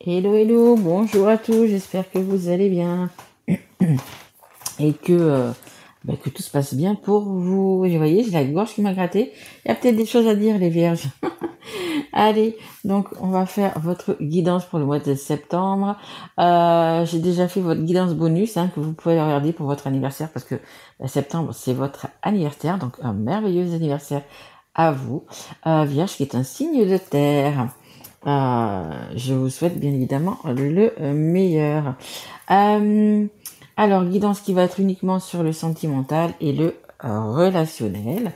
Hello, hello, bonjour à tous, j'espère que vous allez bien et que tout se passe bien pour vous. Vous voyez, j'ai la gorge qui m'a gratté. Il y a peut-être des choses à dire, les vierges. Allez, donc on va faire votre guidance pour le mois de septembre. J'ai déjà fait votre guidance bonus que vous pouvez regarder pour votre anniversaire parce que septembre, c'est votre anniversaire, donc un merveilleux anniversaire à vous. Vierge qui est un signe de terre. Je vous souhaite bien évidemment le meilleur. Alors, guidance qui va être uniquement sur le sentimental et le relationnel.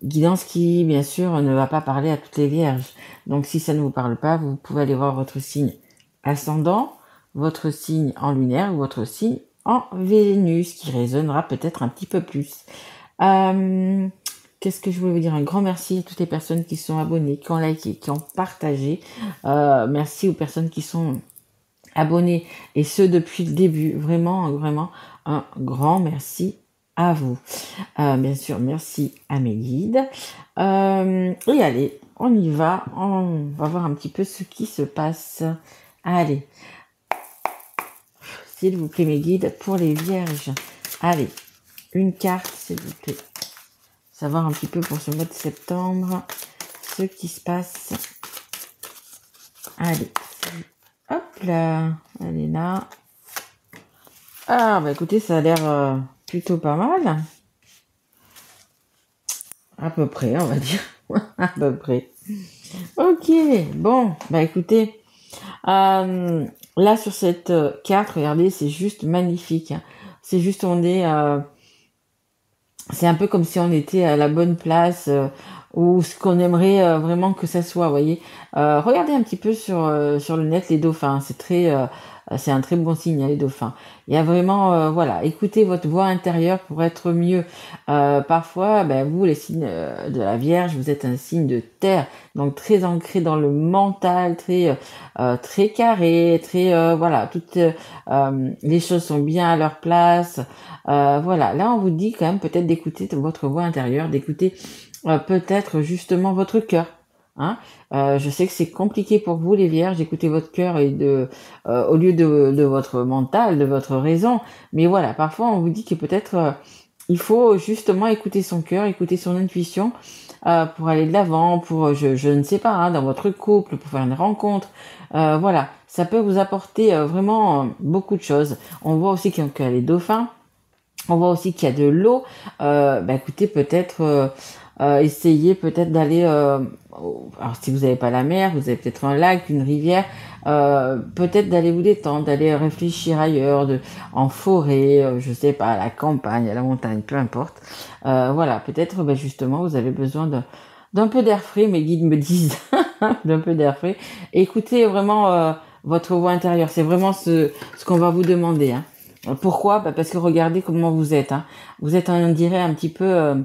Guidance qui, bien sûr, ne va pas parler à toutes les vierges. Donc, si ça ne vous parle pas, vous pouvez aller voir votre signe ascendant, votre signe en lunaire ou votre signe en Vénus, qui résonnera peut-être un petit peu plus. Qu'est-ce que je voulais vous dire? Un grand merci à toutes les personnes qui sont abonnées, qui ont liké, qui ont partagé. Merci aux personnes qui sont abonnées et ce depuis le début. Vraiment, vraiment, un grand merci à vous. Bien sûr, merci à mes guides. Et allez, on y va. On va voir un petit peu ce qui se passe. Allez, s'il vous plaît, mes guides, pour les vierges. Allez, une carte, s'il vous plaît. Savoir un petit peu pour ce mois de septembre, ce qui se passe. Allez, hop là, elle est là. Ah, bah écoutez, ça a l'air plutôt pas mal. À peu près, on va dire. À peu près. Ok, bon, bah écoutez, là sur cette carte, regardez, c'est juste magnifique. C'est juste, c'est un peu comme si on était à la bonne place ou ce qu'on aimerait vraiment que ça soit, vous voyez. Regardez un petit peu sur le net les dauphins, c'est un très bon signe, les dauphins. Il y a vraiment, voilà, écoutez votre voix intérieure pour être mieux. Parfois, vous, les signes de la Vierge, vous êtes un signe de terre, donc très ancré dans le mental, très carré, voilà, toutes les choses sont bien à leur place. Voilà, là on vous dit quand même peut-être d'écouter votre voix intérieure, d'écouter peut-être justement votre cœur. Je sais que c'est compliqué pour vous les vierges d'écouter votre cœur au lieu de votre mental, de votre raison. Mais voilà, parfois on vous dit que peut-être il faut justement écouter son cœur, écouter son intuition pour aller de l'avant, pour je ne sais pas, dans votre couple, pour faire une rencontre. Voilà, ça peut vous apporter vraiment beaucoup de choses. On voit aussi qu'il y a les dauphins. On voit aussi qu'il y a de l'eau. Écoutez, peut-être essayez peut-être d'aller. Alors, si vous n'avez pas la mer, vous avez peut-être un lac, une rivière. Peut-être d'aller vous détendre, d'aller réfléchir ailleurs, en forêt, je sais pas, à la campagne, à la montagne, peu importe. Voilà, peut-être justement vous avez besoin d'un peu d'air frais. Mes guides me disent d'un peu d'air frais. Écoutez vraiment votre voix intérieure. C'est vraiment ce qu'on va vous demander. Pourquoi? Parce que regardez comment vous êtes. Vous êtes, on dirait, un petit peu...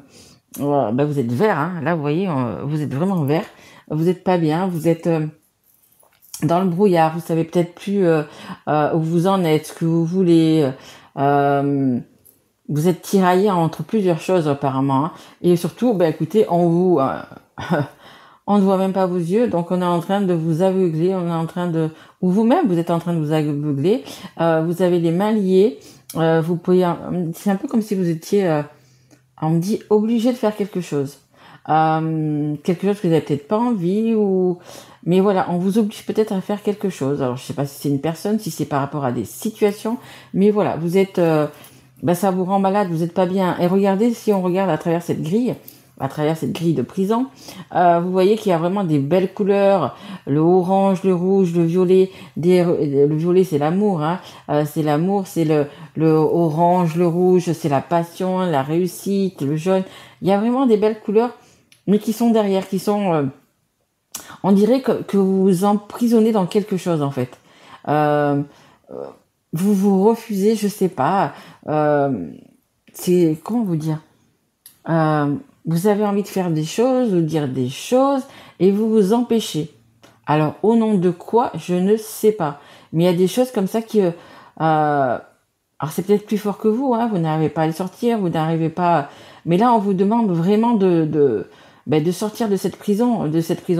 vous êtes vert. Là, vous voyez, vous êtes vraiment vert. Vous êtes pas bien. Vous êtes dans le brouillard. Vous savez peut-être plus où vous en êtes, ce que vous voulez. Vous êtes tiraillé entre plusieurs choses, apparemment. Et surtout, écoutez, on ne voit même pas vos yeux, donc on est en train de vous aveugler, ou vous-même vous êtes en train de vous aveugler. Vous avez les mains liées. Vous pouvez, c'est un peu comme si vous étiez, on me dit, obligé de faire quelque chose. Quelque chose que vous n'avez peut-être pas envie mais voilà, on vous oblige peut-être à faire quelque chose. Alors je sais pas si c'est une personne, si c'est par rapport à des situations, mais voilà, vous êtes, ça vous rend malade, vous n'êtes pas bien. Et regardez, si on regarde à travers cette grille de prison, vous voyez qu'il y a vraiment des belles couleurs, le orange, le rouge, le violet. Le violet, c'est l'amour, c'est l'amour, c'est le orange, le rouge, c'est la passion, la réussite, le jaune. Il y a vraiment des belles couleurs, mais qui sont derrière, on dirait que vous vous emprisonnez dans quelque chose en fait. Vous vous refusez, je sais pas. C'est comment vous dire. Vous avez envie de faire des choses ou de dire des choses et vous vous empêchez. Alors, au nom de quoi, je ne sais pas. Mais il y a des choses comme ça qui... alors, c'est peut-être plus fort que vous, vous n'arrivez pas à les sortir, vous n'arrivez pas... Mais là, on vous demande vraiment de sortir de cette prison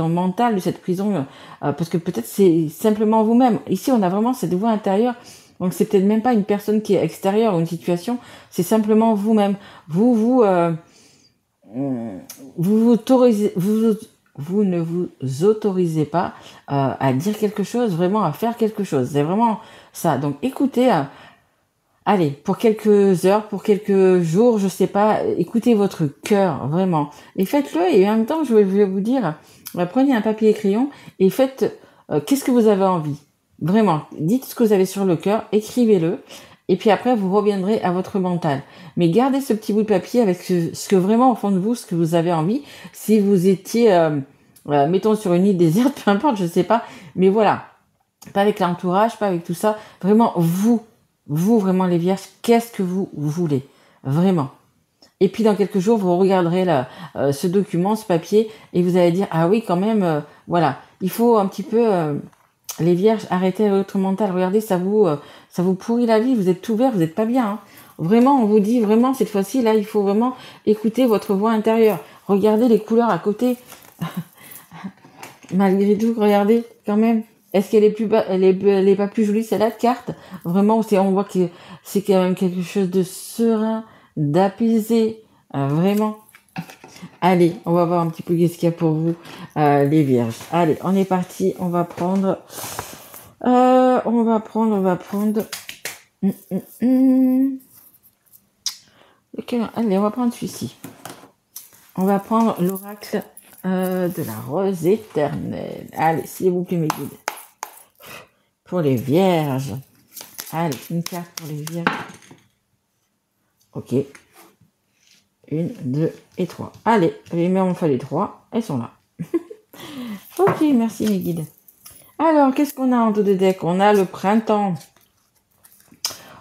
mentale, de cette prison, parce que peut-être c'est simplement vous-même. Ici, on a vraiment cette voix intérieure. Donc c'est peut-être même pas une personne qui est extérieure ou une situation, c'est simplement vous-même. Vous ne vous autorisez pas à dire quelque chose, vraiment à faire quelque chose. C'est vraiment ça. Donc écoutez, allez, pour quelques heures, pour quelques jours, je sais pas, écoutez votre cœur, vraiment. Et faites-le, et en même temps, je vais vous dire, prenez un papier et crayon et faites qu'est-ce que vous avez envie. Vraiment, dites ce que vous avez sur le cœur, écrivez-le, et puis après, vous reviendrez à votre mental. Mais gardez ce petit bout de papier avec ce que vraiment, au fond de vous, ce que vous avez envie. Si vous étiez, mettons, sur une île déserte, peu importe, je sais pas, mais voilà. Pas avec l'entourage, pas avec tout ça. Vraiment, vous, vraiment les vierges, qu'est-ce que vous voulez? Vraiment. Et puis dans quelques jours, vous regarderez ce document, ce papier, et vous allez dire, ah oui, quand même, voilà. Il faut un petit peu, les vierges, arrêtez votre mental. Regardez, ça vous pourrit la vie. Vous êtes tout vert, vous n'êtes pas bien. Hein. Vraiment, on vous dit, vraiment, cette fois-ci, là, il faut vraiment écouter votre voix intérieure. Regardez les couleurs à côté. Malgré tout, regardez, quand même. Est-ce qu'elle est elle est pas plus jolie celle-là de carte? Vraiment, on voit que c'est quand même quelque chose de serein, d'apaisé, vraiment. Allez, on va voir un petit peu qu'est-ce qu'il y a pour vous, les vierges. Allez, on est parti, on va prendre. On va prendre. Allez, on va prendre celui-ci. On va prendre l'oracle de la rose éternelle. Allez, s'il vous plaît, mes guides. Pour les vierges. Allez, une carte pour les vierges. Ok. 1, 2 et 3. Allez, mais on fait les 3. Elles sont là. Ok, merci mes guides. Alors, qu'est-ce qu'on a en dos de deck? On a le printemps.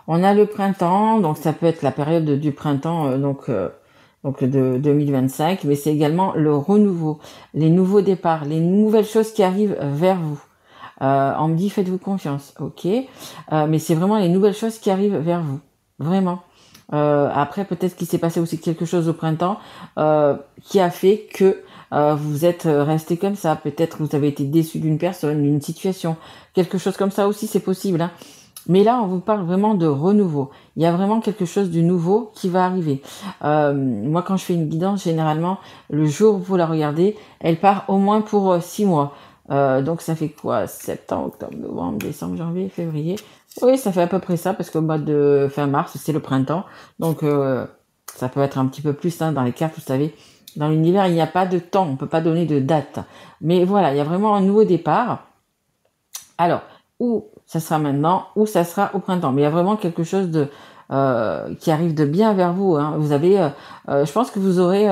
Donc ça peut être la période du printemps, donc de 2025, mais c'est également le renouveau, les nouveaux départs, les nouvelles choses qui arrivent vers vous. On me dit faites-vous confiance, ok, mais c'est vraiment les nouvelles choses qui arrivent vers vous, vraiment. Après peut-être qu'il s'est passé aussi quelque chose au printemps qui a fait que vous êtes resté comme ça. Peut-être vous avez été déçu d'une personne, d'une situation, quelque chose comme ça aussi, c'est possible. Hein. Mais là, on vous parle vraiment de renouveau. Il y a vraiment quelque chose de nouveau qui va arriver. Moi, quand je fais une guidance, généralement, le jour où vous la regardez, elle part au moins pour 6 mois. Donc, ça fait quoi? Septembre, octobre, novembre, décembre, janvier, février. Oui, ça fait à peu près ça, parce qu'au mois de fin mars, c'est le printemps. Donc, ça peut être un petit peu plus dans les cartes, vous savez. Dans l'univers, il n'y a pas de temps, on peut pas donner de date. Mais voilà, il y a vraiment un nouveau départ. Alors, où ça sera maintenant, ou ça sera au printemps. Mais il y a vraiment quelque chose qui arrive de bien vers vous. Hein. Vous avez, je pense que vous aurez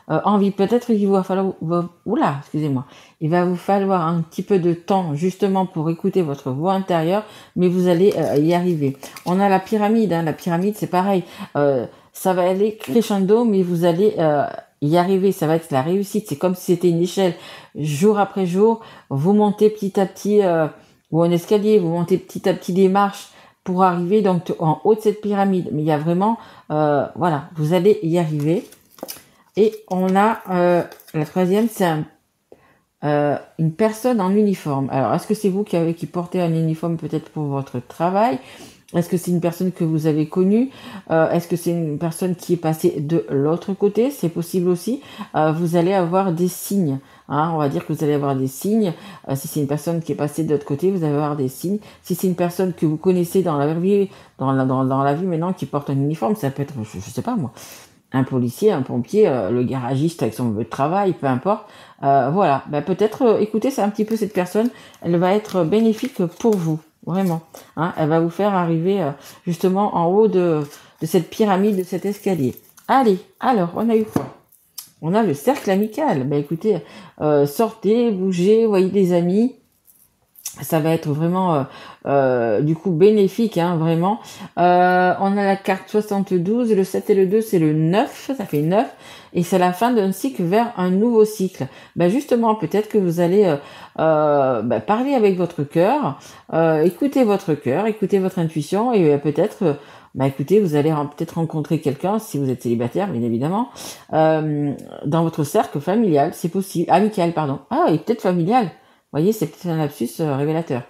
envie. Peut-être qu'il va falloir, excusez-moi. Il va vous falloir un petit peu de temps justement pour écouter votre voix intérieure, mais vous allez y arriver. On a la pyramide. Hein. La pyramide, c'est pareil. Ça va aller crescendo, mais vous allez y arriver. Ça va être la réussite. C'est comme si c'était une échelle. Jour après jour, vous montez petit à petit. Ou un escalier, vous montez petit à petit des marches pour arriver donc en haut de cette pyramide. Mais il y a vraiment, voilà, vous allez y arriver. Et on a la troisième, c'est une personne en uniforme. Alors, est-ce que c'est vous qui portez un uniforme peut-être pour votre travail? Est-ce que c'est une personne que vous avez connue? Est-ce que c'est une personne qui est passée de l'autre côté? C'est possible aussi. Vous allez avoir des signes. Hein, on va dire que vous allez avoir des signes. Si c'est une personne qui est passée de l'autre côté, vous allez avoir des signes. Si c'est une personne que vous connaissez dans la vie, dans la vie maintenant, qui porte un uniforme, ça peut être, je sais pas moi, un policier, un pompier, le garagiste avec son lieu de travail, peu importe. Voilà, peut-être, écoutez, c'est un petit peu cette personne, elle va être bénéfique pour vous, vraiment. Hein, elle va vous faire arriver justement en haut de cette pyramide, de cet escalier. Allez, alors, on a eu quoi? On a le cercle amical. Écoutez, sortez, bougez, voyez des amis. Ça va être vraiment du coup bénéfique, hein, vraiment. On a la carte 72, le 7 et le 2, c'est le 9, ça fait 9. Et c'est la fin d'un cycle vers un nouveau cycle. Justement, peut-être que vous allez parler avec votre cœur, écouter votre cœur, écouter votre intuition et peut-être bah écoutez, vous allez peut-être rencontrer quelqu'un, si vous êtes célibataire, bien évidemment, dans votre cercle familial, c'est possible, amical, pardon. Ah, et peut-être familial. Vous voyez, c'est peut-être un lapsus révélateur.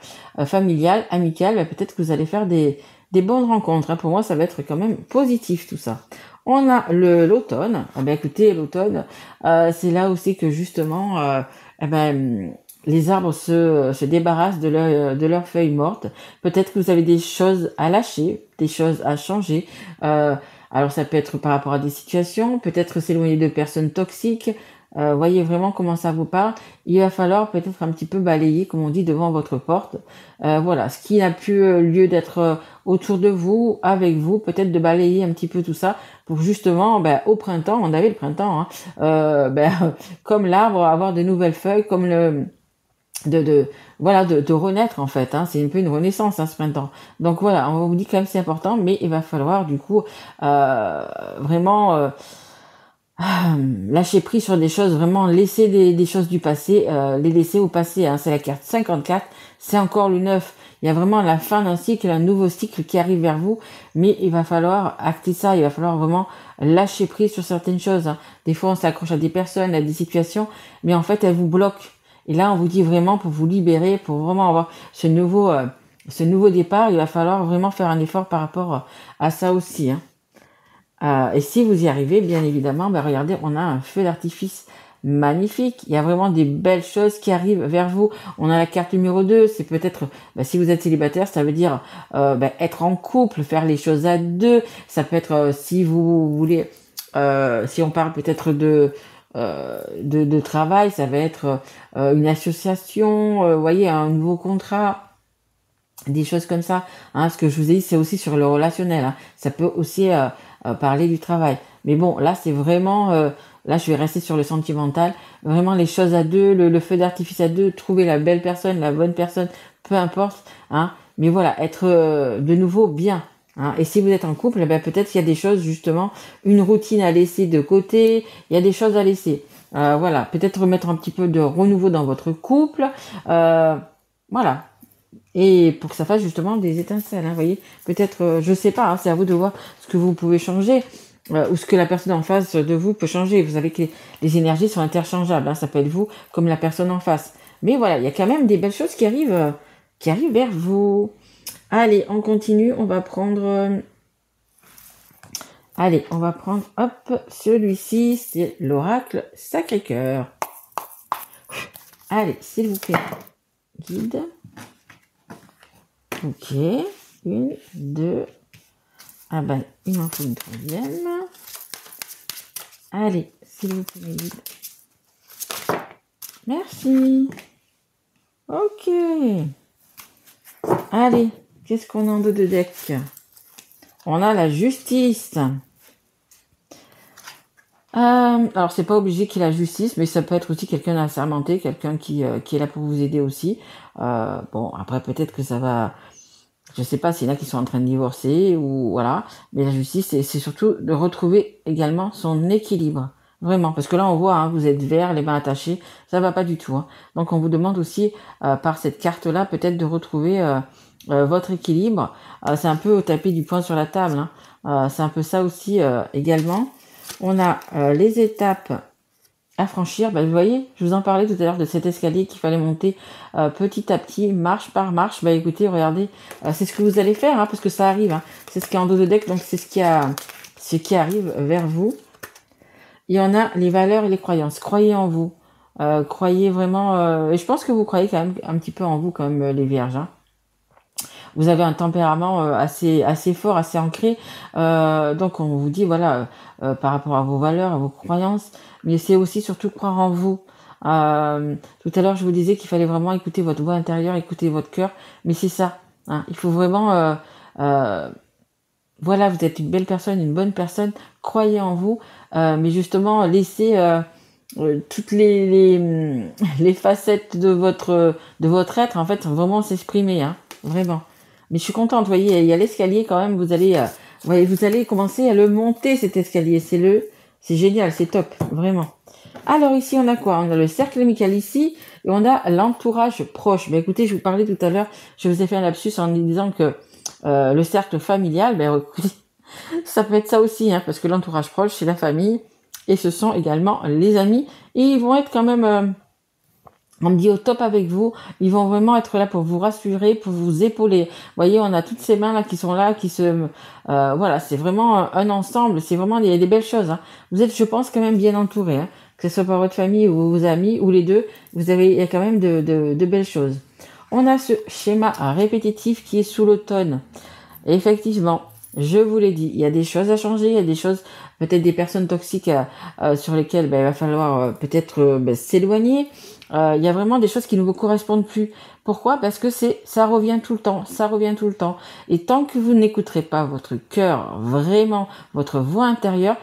Familial, amical, bah, peut-être que vous allez faire des bonnes rencontres. Hein. Pour moi, ça va être quand même positif tout ça. On a l'automne. Eh ben, écoutez, l'automne, c'est là aussi que justement, eh ben, les arbres se débarrassent de leurs feuilles mortes. Peut-être que vous avez des choses à lâcher, des choses à changer. Alors ça peut être par rapport à des situations, peut-être s'éloigner de personnes toxiques. Voyez vraiment comment ça vous parle. Il va falloir peut-être un petit peu balayer, comme on dit, devant votre porte. Voilà, ce qui n'a plus lieu d'être autour de vous, avec vous, peut-être de balayer un petit peu tout ça pour justement, ben, au printemps, on avait le printemps, hein, ben, comme l'arbre, avoir de nouvelles feuilles, comme voilà, de renaître en fait, hein. C'est un peu une renaissance, hein, ce printemps. Donc voilà, on vous dit quand même c'est important, mais il va falloir du coup vraiment lâcher prise sur des choses, vraiment laisser des choses du passé, les laisser au passé, hein. C'est la carte 54, c'est encore le 9. Il y a vraiment la fin d'un cycle, un nouveau cycle qui arrive vers vous, mais il va falloir acter ça, il va falloir vraiment lâcher prise sur certaines choses, hein. Des fois on s'accroche à des personnes, à des situations, mais en fait elles vous bloquent. Et là on vous dit vraiment pour vous libérer, pour vraiment avoir ce nouveau départ, il va falloir vraiment faire un effort par rapport à ça aussi, hein. Et si vous y arrivez, bien évidemment, ben regardez, on a un feu d'artifice magnifique. Il y a vraiment des belles choses qui arrivent vers vous. On a la carte numéro 2, c'est peut-être, si vous êtes célibataire, ça veut dire être en couple, faire les choses à deux. Ça peut être, si vous voulez, si on parle peut-être de travail, ça va être une association, voyez, un nouveau contrat. Des choses comme ça, hein. Ce que je vous ai dit, c'est aussi sur le relationnel, hein. Ça peut aussi parler du travail. Mais bon, là, c'est vraiment... là, je vais rester sur le sentimental. Vraiment, les choses à deux, le feu d'artifice à deux, trouver la belle personne, la bonne personne, peu importe, hein. Mais voilà, être de nouveau bien, hein. Et si vous êtes en couple, ben, peut-être qu'il y a des choses, justement, une routine à laisser de côté, il y a des choses à laisser. Voilà, peut-être remettre un petit peu de renouveau dans votre couple. Voilà. Et pour que ça fasse justement des étincelles, hein, vous voyez, peut-être, je sais pas, hein, c'est à vous de voir ce que vous pouvez changer ou ce que la personne en face de vous peut changer. Vous savez que les énergies sont interchangeables, hein, ça peut être vous comme la personne en face. Mais voilà, il y a quand même des belles choses qui arrivent vers vous. Allez, on continue, on va prendre... allez, on va prendre, hop, celui-ci, c'est l'oracle Sacré-Cœur. Allez, s'il vous plaît, guide. Ok, une, deux, ah ben, il m'en faut une troisième. Allez, s'il vous plaît, guide. Merci. Ok. Allez, qu'est-ce qu'on a en dos de deck? On a la justice. Alors, c'est pas obligé qu'il y ait la justice, mais ça peut être aussi quelqu'un d'assermenté, quelqu'un qui est là pour vous aider aussi. Bon, après, peut-être que ça va... Je sais pas s'il y en a qui sont en train de divorcer ou voilà, mais la justice, c'est surtout de retrouver également son équilibre. Vraiment, parce que là, on voit, hein, vous êtes vert, les mains attachées, ça va pas du tout, hein. Donc, on vous demande aussi, par cette carte-là, peut-être de retrouver votre équilibre. C'est un peu au tapis du poing sur la table, hein. C'est un peu ça aussi également. On a les étapes à franchir. Vous voyez, je vous en parlais tout à l'heure de cet escalier qu'il fallait monter petit à petit, marche par marche. Écoutez, regardez, c'est ce que vous allez faire, hein, parce que ça arrive, hein. C'est ce qui est en dos de deck, donc c'est ce qui arrive vers vous. Il y en a les valeurs et les croyances. Croyez en vous. Croyez vraiment... et je pense que vous croyez quand même un petit peu en vous, comme les vierges, hein. Vous avez un tempérament assez fort, assez ancré. Donc on vous dit, voilà, par rapport à vos valeurs, à vos croyances, mais c'est aussi surtout croire en vous. Tout à l'heure, je vous disais qu'il fallait vraiment écouter votre voix intérieure, écouter votre cœur, mais c'est ça, hein. Il faut vraiment... voilà, vous êtes une belle personne, une bonne personne, croyez en vous, mais justement, laissez toutes les facettes de votre être, en fait, vraiment s'exprimer, hein, vraiment. Mais je suis contente, vous voyez, il y a l'escalier quand même, vous allez commencer à le monter, cet escalier, c'est génial, c'est top, vraiment. Alors ici, on a quoi? On a le cercle amical ici, et on a l'entourage proche. Écoutez, je vous parlais tout à l'heure, je vous ai fait un lapsus en disant que le cercle familial, ben écoutez, ça peut être ça aussi, hein, parce que l'entourage proche, c'est la famille, et ce sont également les amis, et ils vont être quand même, on me dit au top avec vous, ils vont vraiment être là pour vous rassurer, pour vous épauler. Vous voyez, on a toutes ces mains là qui sont là, voilà, c'est vraiment un ensemble, c'est vraiment des belles choses. Hein. Vous êtes, je pense, quand même bien entouré, hein, que ce soit par votre famille ou vos amis ou les deux, il y a quand même de belles choses. On a ce schéma répétitif qui est sous l'automne. Effectivement, je vous l'ai dit, il y a des choses à changer, il y a des choses, peut-être des personnes toxiques sur lesquelles il va falloir peut-être s'éloigner. Il y a vraiment des choses qui ne vous correspondent plus. Pourquoi? Parce que ça revient tout le temps, ça revient tout le temps. Et tant que vous n'écouterez pas votre cœur, vraiment, votre voix intérieure,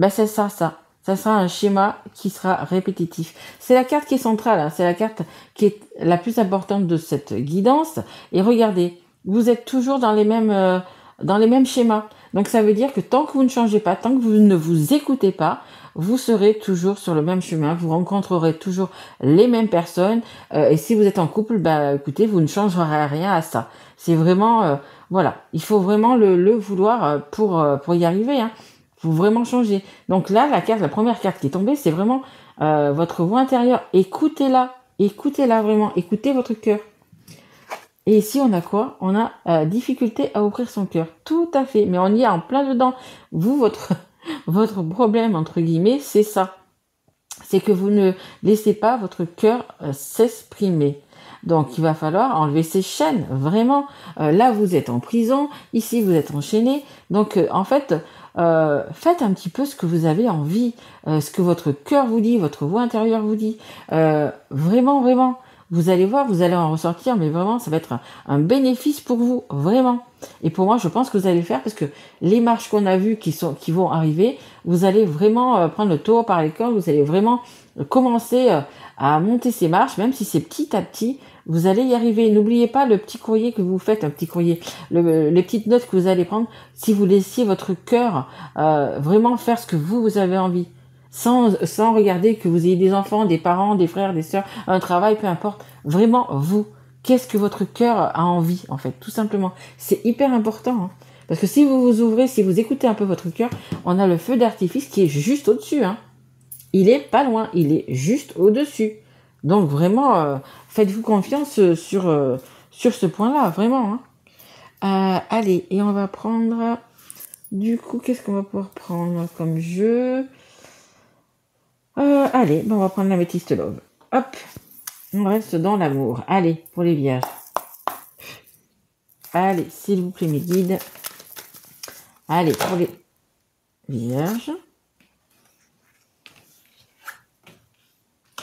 c'est ça. Ça sera un schéma qui sera répétitif. C'est la carte qui est centrale, hein, c'est la carte qui est la plus importante de cette guidance. Et regardez, vous êtes toujours dans les mêmes schémas. Donc ça veut dire que tant que vous ne changez pas, tant que vous ne vous écoutez pas, vous serez toujours sur le même chemin, vous rencontrerez toujours les mêmes personnes. Et si vous êtes en couple, écoutez, vous ne changerez rien à ça. C'est vraiment, voilà, il faut vraiment le vouloir pour y arriver. Hein. Faut vraiment changer. Donc là, la première carte qui est tombée, c'est vraiment votre voix intérieure. Écoutez-la vraiment, écoutez votre cœur. Et ici, on a quoi? On a difficulté à ouvrir son cœur. Tout à fait, mais on y est en plein dedans. Vous, votre problème, entre guillemets, c'est ça. C'est que vous ne laissez pas votre cœur s'exprimer. Donc, il va falloir enlever ces chaînes, vraiment. Là, vous êtes en prison, ici, vous êtes enchaîné. Donc, en fait, faites un petit peu ce que vous avez envie, ce que votre cœur vous dit, votre voix intérieure vous dit. Vraiment. Vous allez voir, vous allez en ressortir, mais vraiment, ça va être un bénéfice pour vous, vraiment. Et pour moi, je pense que vous allez le faire parce que les marches qu'on a vues qui vont arriver, vous allez vraiment prendre le taureau par les cornes, vous allez vraiment commencer à monter ces marches, même si c'est petit à petit, vous allez y arriver. N'oubliez pas le petit courrier que vous faites, un petit courrier, les petites notes que vous allez prendre, si vous laissiez votre cœur vraiment faire ce que vous avez envie. Sans regarder que vous ayez des enfants, des parents, des frères, des sœurs, un travail, peu importe. Vraiment, vous, qu'est-ce que votre cœur a envie, en fait, tout simplement. C'est hyper important, hein. Parce que si vous vous ouvrez, si vous écoutez un peu votre cœur, on a le feu d'artifice qui est juste au-dessus, hein. Il est pas loin, il est juste au-dessus. Donc vraiment, faites-vous confiance sur ce point-là, vraiment, hein. Allez, et on va prendre... Du coup, qu'est-ce qu'on va pouvoir prendre comme jeu? Allez, on va prendre l'améthyste love. Hop, on reste dans l'amour. Allez, pour les vierges. Allez, s'il vous plaît, mes guides. Allez, pour les vierges.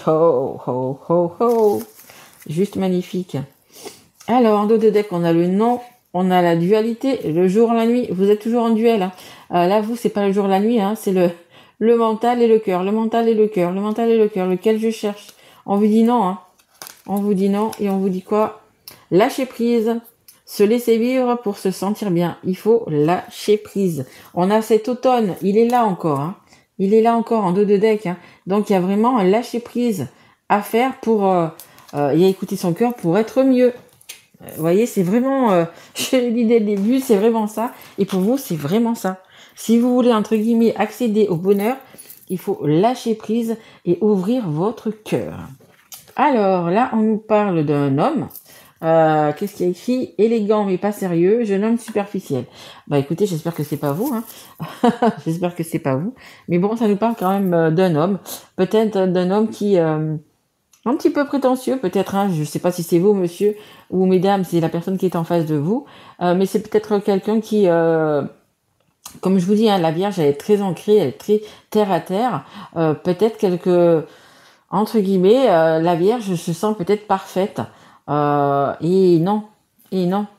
Ho. Juste magnifique. Alors, en dos de deck, on a le nom, on a la dualité, le jour, la nuit. Vous êtes toujours en duel. Hein. Là, vous, c'est pas le jour, la nuit, hein, c'est le mental et le cœur, le mental et le cœur, lequel je cherche. On vous dit non, hein. On vous dit non et on vous dit quoi? Lâcher prise, se laisser vivre pour se sentir bien. Il faut lâcher prise. On a cet automne, il est là encore, hein. Il est là encore en dos de deck, hein. Donc il y a vraiment un lâcher prise à faire pour y écouter son cœur pour être mieux. Vous voyez, c'est vraiment, je l'ai dit dès le début, c'est vraiment ça. Et pour vous, c'est vraiment ça. Si vous voulez, entre guillemets, accéder au bonheur, il faut lâcher prise et ouvrir votre cœur. Alors, là, on nous parle d'un homme. Qu'est-ce qu'il y a écrit? Élégant mais pas sérieux, jeune homme superficiel. Écoutez, j'espère que c'est pas vous. Hein. J'espère que c'est pas vous. Mais bon, ça nous parle quand même d'un homme. Peut-être d'un homme qui... un petit peu prétentieux, peut-être, hein, je sais pas si c'est vous, monsieur, ou mesdames, c'est la personne qui est en face de vous, mais c'est peut-être quelqu'un qui, comme je vous dis, hein, la Vierge, elle est très ancrée, elle est très terre à terre, peut-être entre guillemets, la Vierge se sent peut-être parfaite, et non,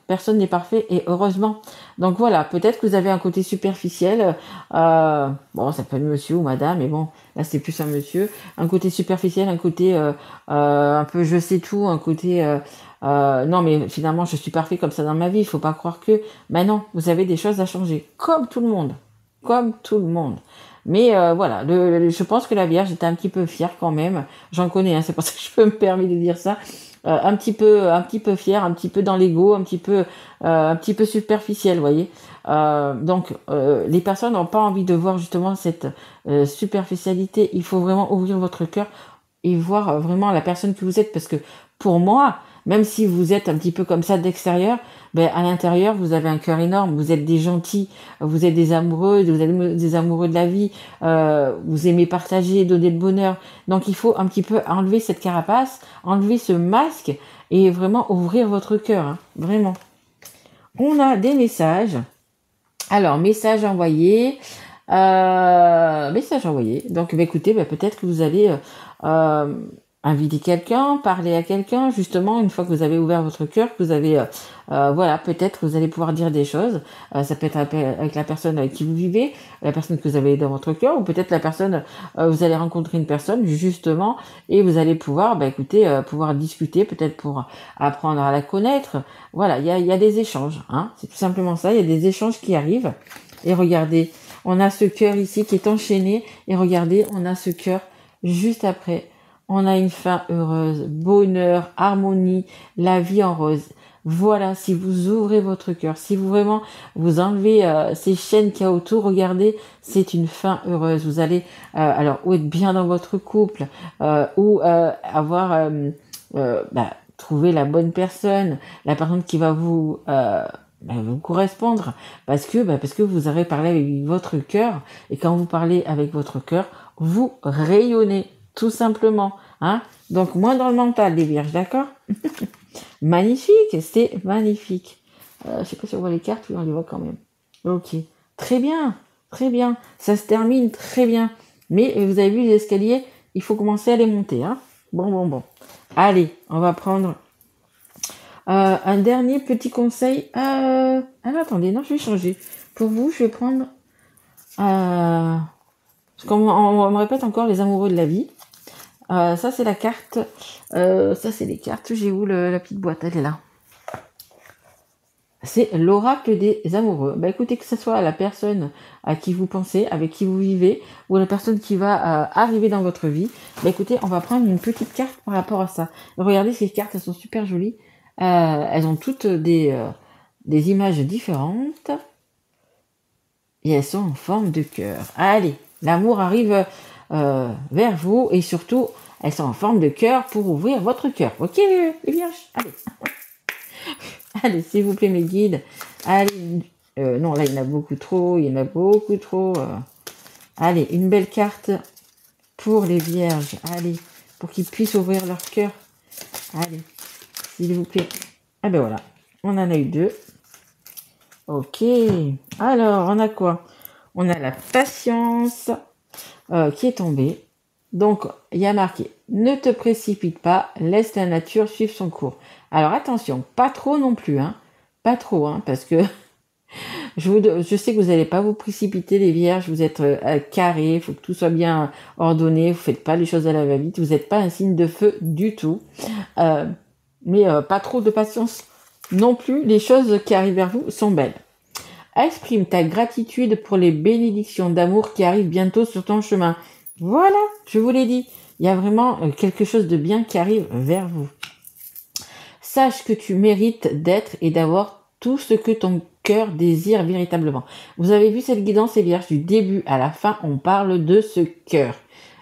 personne n'est parfait, et heureusement. Donc voilà, peut-être que vous avez un côté superficiel, bon, ça peut être monsieur ou madame, mais bon, là c'est plus un monsieur, un côté superficiel, un côté un peu je sais tout, un côté non mais finalement je suis parfait comme ça dans ma vie, il faut pas croire que, mais non, vous avez des choses à changer, comme tout le monde. Mais voilà, je pense que la Vierge était un petit peu fière quand même, j'en connais, hein, c'est pour ça que je peux me permettre de dire ça. un petit peu fier, un petit peu dans l'ego, un petit peu superficiel, vous voyez. Donc, les personnes n'ont pas envie de voir justement cette superficialité. Il faut vraiment ouvrir votre cœur et voir vraiment la personne que vous êtes. Parce que pour moi, même si vous êtes un petit peu comme ça d'extérieur, ben, à l'intérieur, vous avez un cœur énorme, vous êtes des gentils, vous êtes des amoureux, vous êtes des amoureux de la vie, vous aimez partager, donner le bonheur. Donc il faut un petit peu enlever cette carapace, enlever ce masque et vraiment ouvrir votre cœur, hein, vraiment. On a des messages. Alors, message envoyé. Message envoyé. Donc, bah, écoutez, bah, peut-être que vous allez euh, inviter quelqu'un, parler à quelqu'un, justement, une fois que vous avez ouvert votre cœur, que vous avez, voilà, peut-être que vous allez pouvoir dire des choses. Ça peut être avec la personne avec qui vous vivez, la personne que vous avez dans votre cœur, ou peut-être la personne, vous allez rencontrer une personne, justement, et vous allez pouvoir, bah, écoutez, pouvoir discuter, peut-être pour apprendre à la connaître. Voilà, il y a des échanges, hein. C'est tout simplement ça, il y a des échanges qui arrivent. Et regardez, on a ce cœur ici qui est enchaîné. Et regardez, on a ce cœur juste après. On a une fin heureuse, bonheur, harmonie, la vie en rose. Voilà, si vous ouvrez votre cœur, si vous vraiment vous enlevez ces chaînes qu'il y a autour, regardez, c'est une fin heureuse. Vous allez alors ou être bien dans votre couple, ou avoir trouver la bonne personne, la personne qui va vous correspondre, parce que vous avez parlé avec votre cœur, et quand vous parlez avec votre cœur, vous rayonnez, tout simplement, hein. Donc, moins dans le mental, les vierges, d'accord? Magnifique, c'est magnifique. Je sais pas si on voit les cartes, oui, on les voit quand même. Ok, très bien, très bien. Ça se termine très bien. Mais vous avez vu les escaliers, il faut commencer à les monter, hein. Bon. Allez, on va prendre un dernier petit conseil. Ah non, attendez, non, je vais changer. Pour vous, je vais prendre... parce qu'on me répète encore les amoureux de la vie. Ça, c'est la carte. Ça, c'est les cartes. J'ai où la petite boîte? Elle est là. C'est l'oracle des amoureux. Bah, écoutez, que ce soit la personne à qui vous pensez, avec qui vous vivez, ou la personne qui va arriver dans votre vie, bah, écoutez, on va prendre une petite carte par rapport à ça. Regardez, ces cartes, elles sont super jolies. Elles ont toutes des images différentes. Et elles sont en forme de cœur. Allez, l'amour arrive vers vous, et surtout, elles sont en forme de cœur pour ouvrir votre cœur. Ok, les vierges? Allez. Allez, s'il vous plaît, mes guides. Allez, non, là, il y en a beaucoup trop. Allez, une belle carte pour les vierges. Allez, pour qu'ils puissent ouvrir leur cœur. Allez, s'il vous plaît. Ah ben voilà, on en a eu 2. Ok, alors, on a quoi? On a la patience qui est tombée. Donc, il y a marqué « Ne te précipite pas, laisse la nature suivre son cours ». Alors, attention, pas trop non plus, hein. Pas trop, hein, parce que je sais que vous n'allez pas vous précipiter, les vierges, vous êtes carrés, il faut que tout soit bien ordonné, vous faites pas les choses à la va-vite, vous n'êtes pas un signe de feu du tout. Mais pas trop de patience non plus, les choses qui arrivent vers vous sont belles. Exprime ta gratitude pour les bénédictions d'amour qui arrivent bientôt sur ton chemin. Voilà, je vous l'ai dit, il y a vraiment quelque chose de bien qui arrive vers vous. Sache que tu mérites d'être et d'avoir tout ce que ton cœur désire véritablement. Vous avez vu cette guidance, les vierges, du début à la fin, on parle de ce cœur.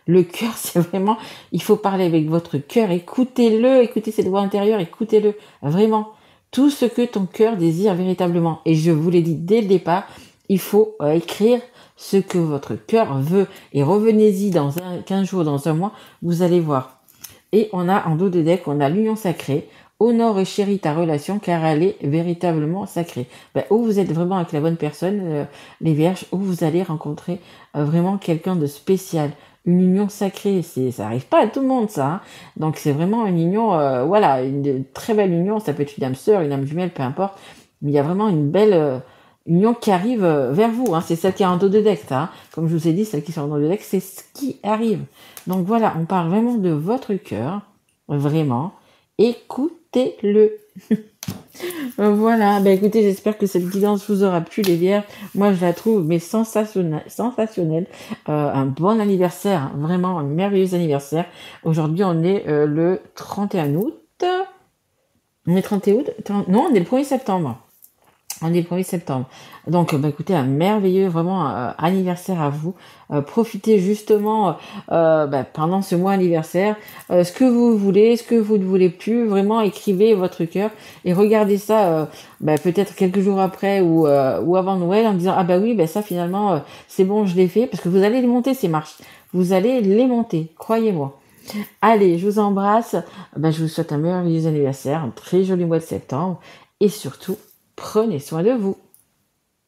Le cœur, c'est vraiment, il faut parler avec votre cœur, écoutez-le, écoutez cette voix intérieure, écoutez-le, vraiment. Tout ce que ton cœur désire véritablement. Et je vous l'ai dit dès le départ, il faut écrire ce que votre cœur veut. Et revenez-y dans 15 jours, dans un mois, vous allez voir. Et on a en dos de deck, on a l'union sacrée. Honore et chéris ta relation car elle est véritablement sacrée. Ou vous êtes vraiment avec la bonne personne, les vierges, ou vous allez rencontrer vraiment quelqu'un de spécial. Une union sacrée, ça arrive pas à tout le monde, ça. Hein. Donc c'est vraiment une union, voilà, une très belle union. Ça peut être une âme sœur, une âme jumelle, peu importe. Mais il y a vraiment une belle union qui arrive vers vous. Hein. C'est celle qui est en dos de deck, ça. Hein. Comme je vous ai dit, celle qui est en dos de deck, c'est ce qui arrive. Donc voilà, on parle vraiment de votre cœur, vraiment. Écoutez-le. Voilà, écoutez, j'espère que cette guidance vous aura plu, les vierges. Moi, je la trouve sensationnelle. Un bon anniversaire, hein, vraiment un merveilleux anniversaire. Aujourd'hui, on est le 31 août. On est 31 août? Non, on est le 1er septembre. On est le 1er septembre. Donc, écoutez, un merveilleux vraiment anniversaire à vous. Profitez justement pendant ce mois anniversaire, ce que vous voulez, ce que vous ne voulez plus. Vraiment, écrivez votre cœur et regardez ça peut-être quelques jours après ou avant Noël en disant ah bah oui, ça finalement c'est bon, je l'ai fait parce que vous allez les monter ces marches. Vous allez les monter, croyez-moi. Allez, je vous embrasse. Je vous souhaite un merveilleux anniversaire, un très joli mois de septembre et surtout, prenez soin de vous.